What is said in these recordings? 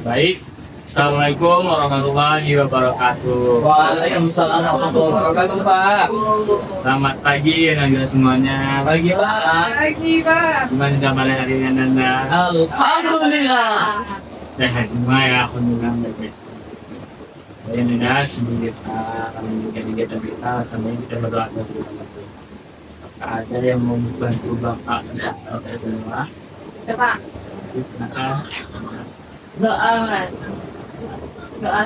Baik, Assalamualaikum warahmatullahi wabarakatuh. Waalaikumsalam warahmatullahi wabarakatuh, Pak. Selamat pagi Anda semuanya. Pagi Pak. Pagi, Pak. Gimana kabarnya hari ini Anda? Alhamdulillah. Sehat semua ya, alhamdulillah baik. Baik Anda sebelum kita kegiatan kita, kami kita berdoa dulu. Ada yang mau bantu Bapak saya berdoa. Ya, Pak. Silakan. Doa, Mas. Doa.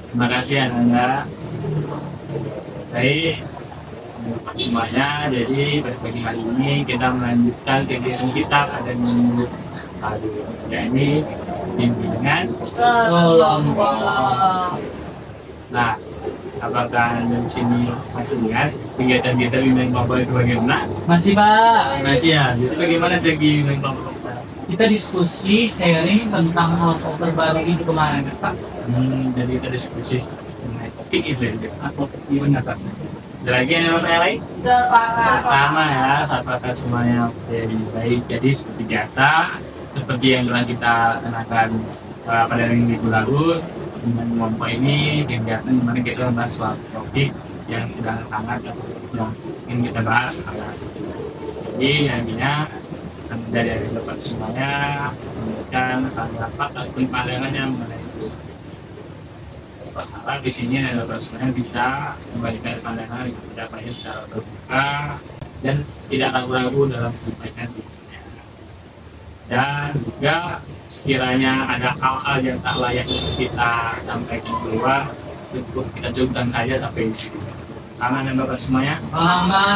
Terima kasih Anda. Baik, semuanya. Jadi pada pagi hari ini kita melanjutkan kegiatan kita pada minggu lalu. Ini bimbingan. Nah, apakah Anda di sini masih lihat kegiatan kita bimbingan Bapak itu bagaimana? Masih, Pak. Masih ya. Jadi bagaimana segi bimbingan Bapak? Kita diskusi sharing tentang hal terbaru itu kemarin, Pak. Jadi kita diskusi mengenai topik itu ya. Topik gimana Pak? Ada lagi yang lain? Sama ya, apakah semuanya jadi baik. Jadi seperti biasa, seperti yang telah kita kenakan pada minggu lalu dengan kelompok ini kegiatan dimana kita membahas suatu topik yang sedang hangat atau sedang ingin kita bahas. Jadi nantinya dari dapat semuanya memberikan pendapat ataupun pandangan yang mengenai itu. Berharap di sini dapat semuanya bisa memberikan pandangan yang pendapatnya secara terbuka dan tidak ragu-ragu dalam menyampaikan dirinya. Dan juga sekiranya ada hal-hal yang tak layak untuk kita sampaikan keluar, cukup kita cukupkan saja sampai di sini. Aman dan Bapak semuanya? Mama.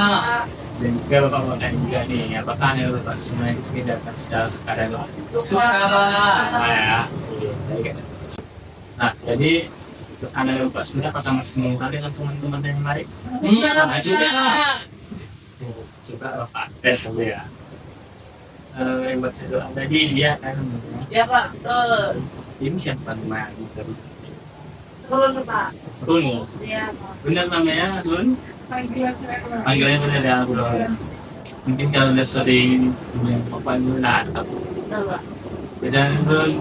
Dan juga Bapak mau tanya juga nih, apakah Anda Bapak semuanya di sini dapat secara sukarela? Suka, Pak. Nah ya, nah jadi untuk Anda Bapak semuanya apakah masih mau dengan teman-teman yang lain? Iya, Suka. Suka Bapak tes dulu ya. Yang buat saya doa tadi dia kan, Ya, Pak. ini siapa namanya? Turun, Pak. Run, Iya, Pak. benar namanya Run? Panggilan saya, Pak. Panggilannya benar ya Bro. Mungkin kalau udah sering punya papan benar, Betul, Pak. dan Run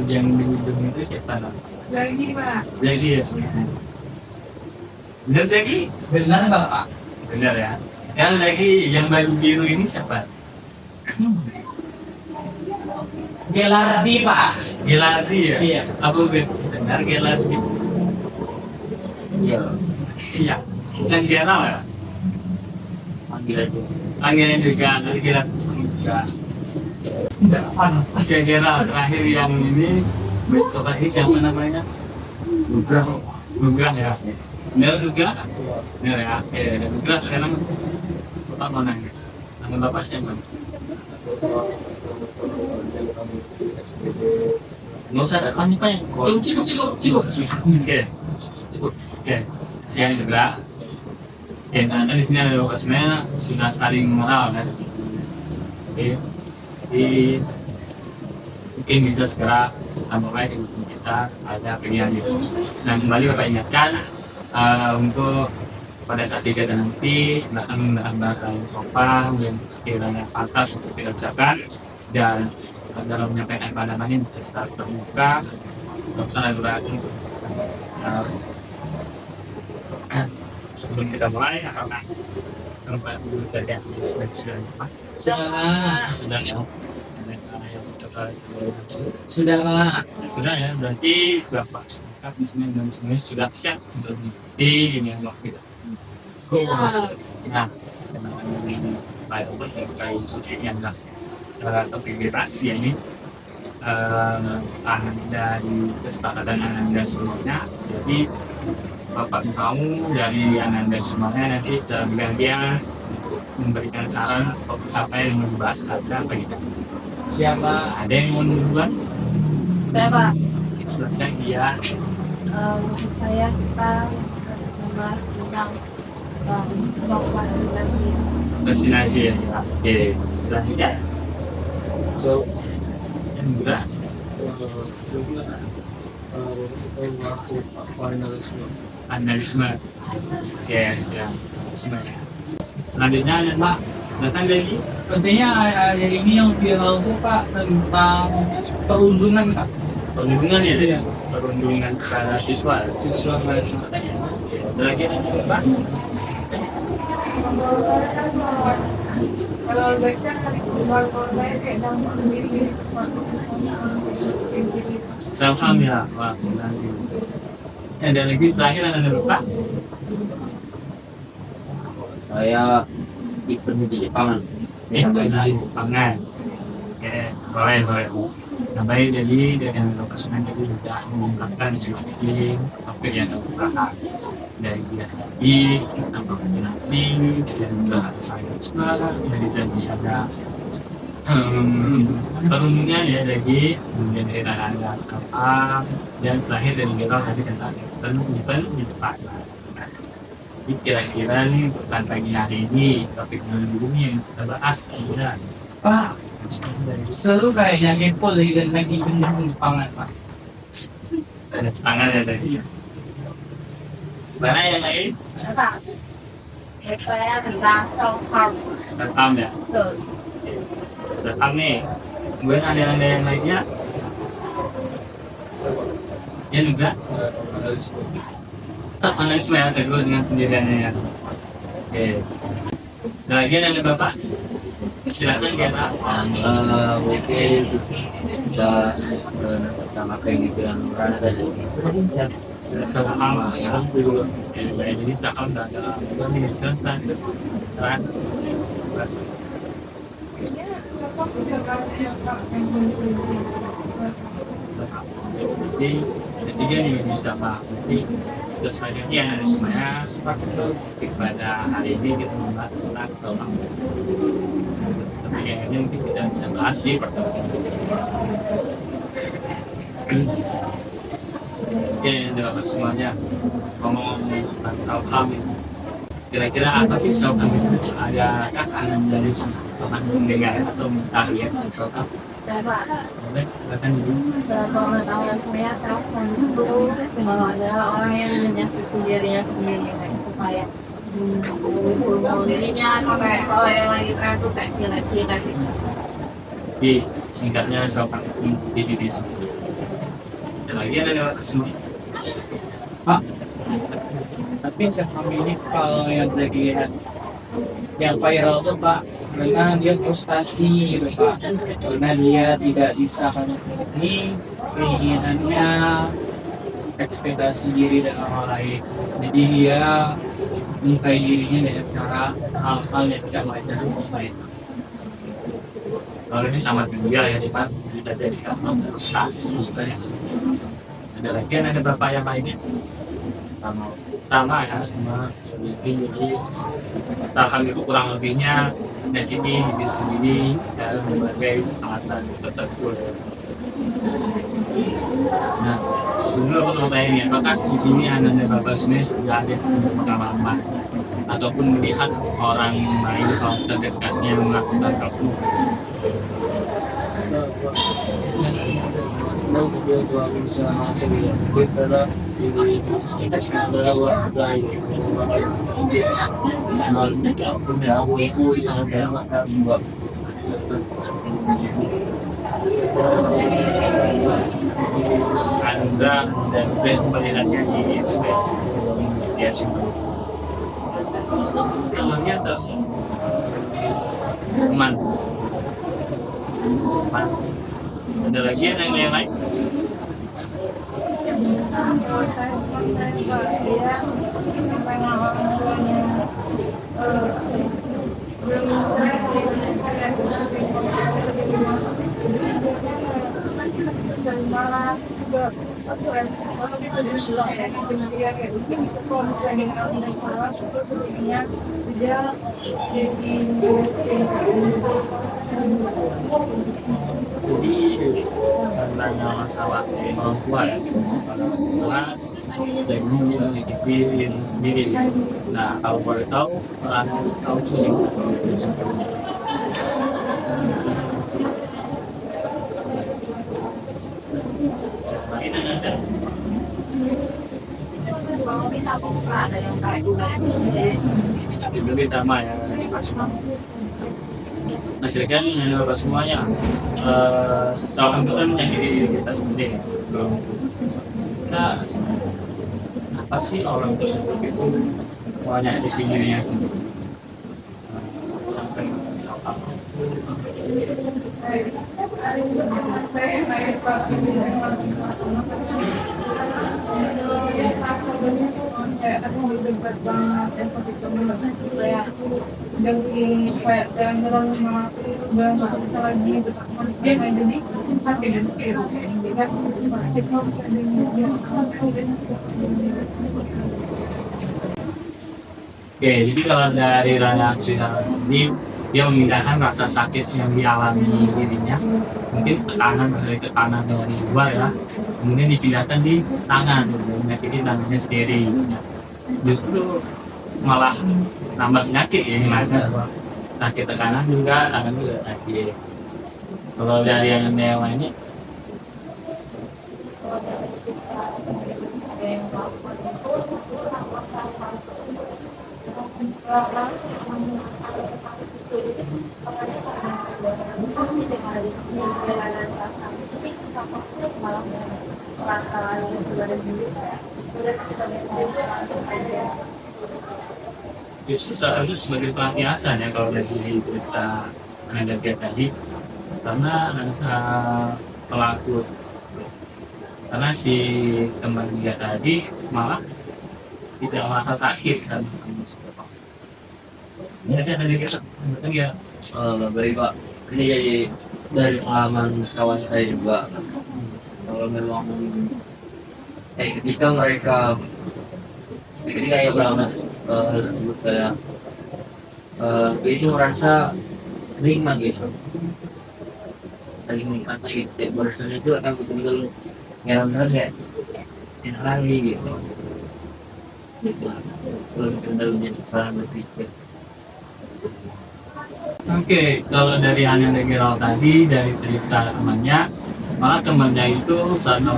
yang di itu siapa namanya? Lagi, Pak. Zaki ya? Benar Zaki? Benar, Bapak. Benar ya. Yang Zaki yang baju biru ini siapa? Gelardi, Pak. Gelardi ya? Iya. Apa benar Gelardi? Iya. Iya. Dan Gerald ya? Panggilan juga. Nanti Gerald juga. Tidak pantas. Gerald terakhir yang ini coba ini siapa namanya? Nugrah ya. Benar juga? Benar ya. Dan Nugrah sekarang Bapak mau nanya. Nama Bapak siapa? Nggak usah ada panik ya. Cukup. Oke. Siang juga. Ya, karena di sini ada Bapak semuanya sudah saling mengenal kan. Oke. Jadi mungkin bisa segera tambahkan kehidupan kita ada pilihan itu. Nah kembali Bapak ingatkan untuk pada saat kegiatan nanti silakan menggunakan bahasa yang sopan dan sekiranya pantas untuk kita ucapkan dan dalam menyampaikan pandangannya bisa secara terbuka untuk ragu-ragu. Sebelum kita mulai akan tempat dulu dari sudah Sudah, Pak. sudah ya, berarti Bapak sepakat di sini dan semuanya sudah siap untuk mengikuti ini yang waktu kita. Nah, baik ini adalah topik bebas ya ini dari kesepakatan Anda semuanya. Jadi Bapak kamu dari Anda semuanya nanti setelah bergantian memberikan saran topik apa yang membahas Anda bagi kita. Siapa? Ada yang mau duluan? Saya, Pak. Selesai dia. Menurut saya kita harus membahas tentang vaksinasi. Vaksinasi ya. Oke, selanjutnya. So, yang kedua, analisme. Oke, ya. Selanjutnya Pak, Datang dari Sepertinya hari ini yang viral tuh Pak tentang perundungan Pak. perlindungan ya, Iya. perundungan kepada siswa. Siswa baru. Ada lagi yang ada Pak? Kalau baca kalau saya kayak dampak sendiri Sama ya, Pak. Nanti. Ada lagi terakhir ada Pak? Saya event di Jepang. Dari pangan. Oke, boleh. Nah, baik dari yang lokasi tadi sudah mengungkapkan masing-masing topik yang dibahas dari di koordinasi dan bahasa dari segi ada perundungan ya dari kemudian dari ada skala dan terakhir dari kita tadi tentang event di depan. Jadi kira-kira nih tentang pagi hari ini topik ini yang kita bahas ya. Pak, seru kayaknya kepo lagi bener pangan Pak. Ada tangan ya tadi. Mana yang lain? Coba. Saya tentang self harm. Rekam ya. Betul. Rekam nih. Kemudian ada yang lainnya. Ya juga. Tetap analisme ya teguh dengan pendiriannya ya. Oke. Lagi ada Bapak. Silakan ya Pak. Mungkin sudah pertama kali yang berada tadi. Saham dulu. Jadi saham ada tentang kan. Jadi ketiga juga bisa Pak. Jadi terus selanjutnya yang ada semuanya pada hari ini kita membahas tentang saham. Tapi ini mungkin tidak bisa bahas di pertemuan. Ya, dapat semuanya ngomong tentang saham ini. Kira-kira apa sih saham itu? Adakah anda dari teman mendengar atau mengetahui saham? Dapat. Boleh, silakan dulu. Sepengetahuan saya kapan itu adalah orang yang menyakiti dirinya sendiri kan itu kayak membunuh dirinya sampai kalau yang lagi keren tuh kayak silat-silat gitu. Jadi singkatnya saham di diri sendiri. Dan lagi ada lewat semua. Pak, tapi saham ini kalau yang saya lihat yang viral tuh Pak, karena dia frustasi gitu Pak, karena dia tidak bisa memenuhi keinginannya, ekspektasi diri dan orang lain. Jadi dia menikahi dirinya dengan cara hal-hal yang tidak wajar dan sebagainya. Kalau ini sangat berbeda ya cepat kita jadi frustasi sebenarnya. Ada lagi ada bapak yang lainnya sama ya sama jadi tahan itu kurang lebihnya dan ini di sini dalam berbagai alasan tertentu. Nah sebelum aku mau tanya apakah di sini anda bapak sendiri sudah ada pengalaman ataupun melihat orang lain atau terdekatnya melakukan sesuatu? Anda dan melihatnya di media sosial. Namanya terus teman. Ada lagi yang lain? Kalau saya dia memang orang tuanya belum sering marah juga kalau kita disuruh ya benar ya kayak mungkin kalau misalnya dengan yang salah itu sebenarnya dia jadi Jadi tentang masalah orang tua ya, orang tua dan dulu dipikirin sendiri. Nah kalau boleh tahu orang tahu sih kalau bisa buka ada yang kayak juga sih itu kita mah ya akhirnya kan apa semuanya tahu itu kan menyakiti diri kita sendiri ya. Belum kita apa sih orang tersebut itu banyak di dirinya sendiri. Sampai kayak aku berdebat banget dan ketika banget kayak dari kayak jalan-jalan sama aku itu udah nggak bisa lagi dekat sama dia kayak jadi sampai dan seterusnya jadi kan kita kalau bisa dia Oke, jadi kalau dari Rana Aksina ini dia memindahkan rasa sakit yang dialami dirinya, mungkin tekanan dari luar ya, kemudian dipindahkan di tangan, menyakiti tangannya sendiri. Justru malah nambah penyakit ya, ini ada sakit tekanan juga, tangan juga sakit. Kalau dari yang lainnya, jalanan perasaan tapi malah merasa yang keluar dulu kayak udah sebagai langsung aja justru seharusnya sebagai pelampiasan ya kalau dari cerita anak tadi, karena pelaku karena si teman dia tadi malah tidak merasa sakit kan. Ini ada kita ya. Baik Pak, ini jadi dari pengalaman kawan saya juga. Kalau memang ketika mereka ketika ya berapa kayak itu merasa nikmat gitu, lagi menikmati barusan itu akan betul-betul ngerasa kayak enak lagi gitu. Belum kenal menjadi kesalahan berpikir. Oke, kalau dari Hanya Negeral tadi dari cerita temannya, malah temannya itu satu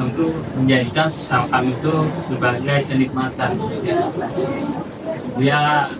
itu menjadikan saham itu sebagai kenikmatan. Dia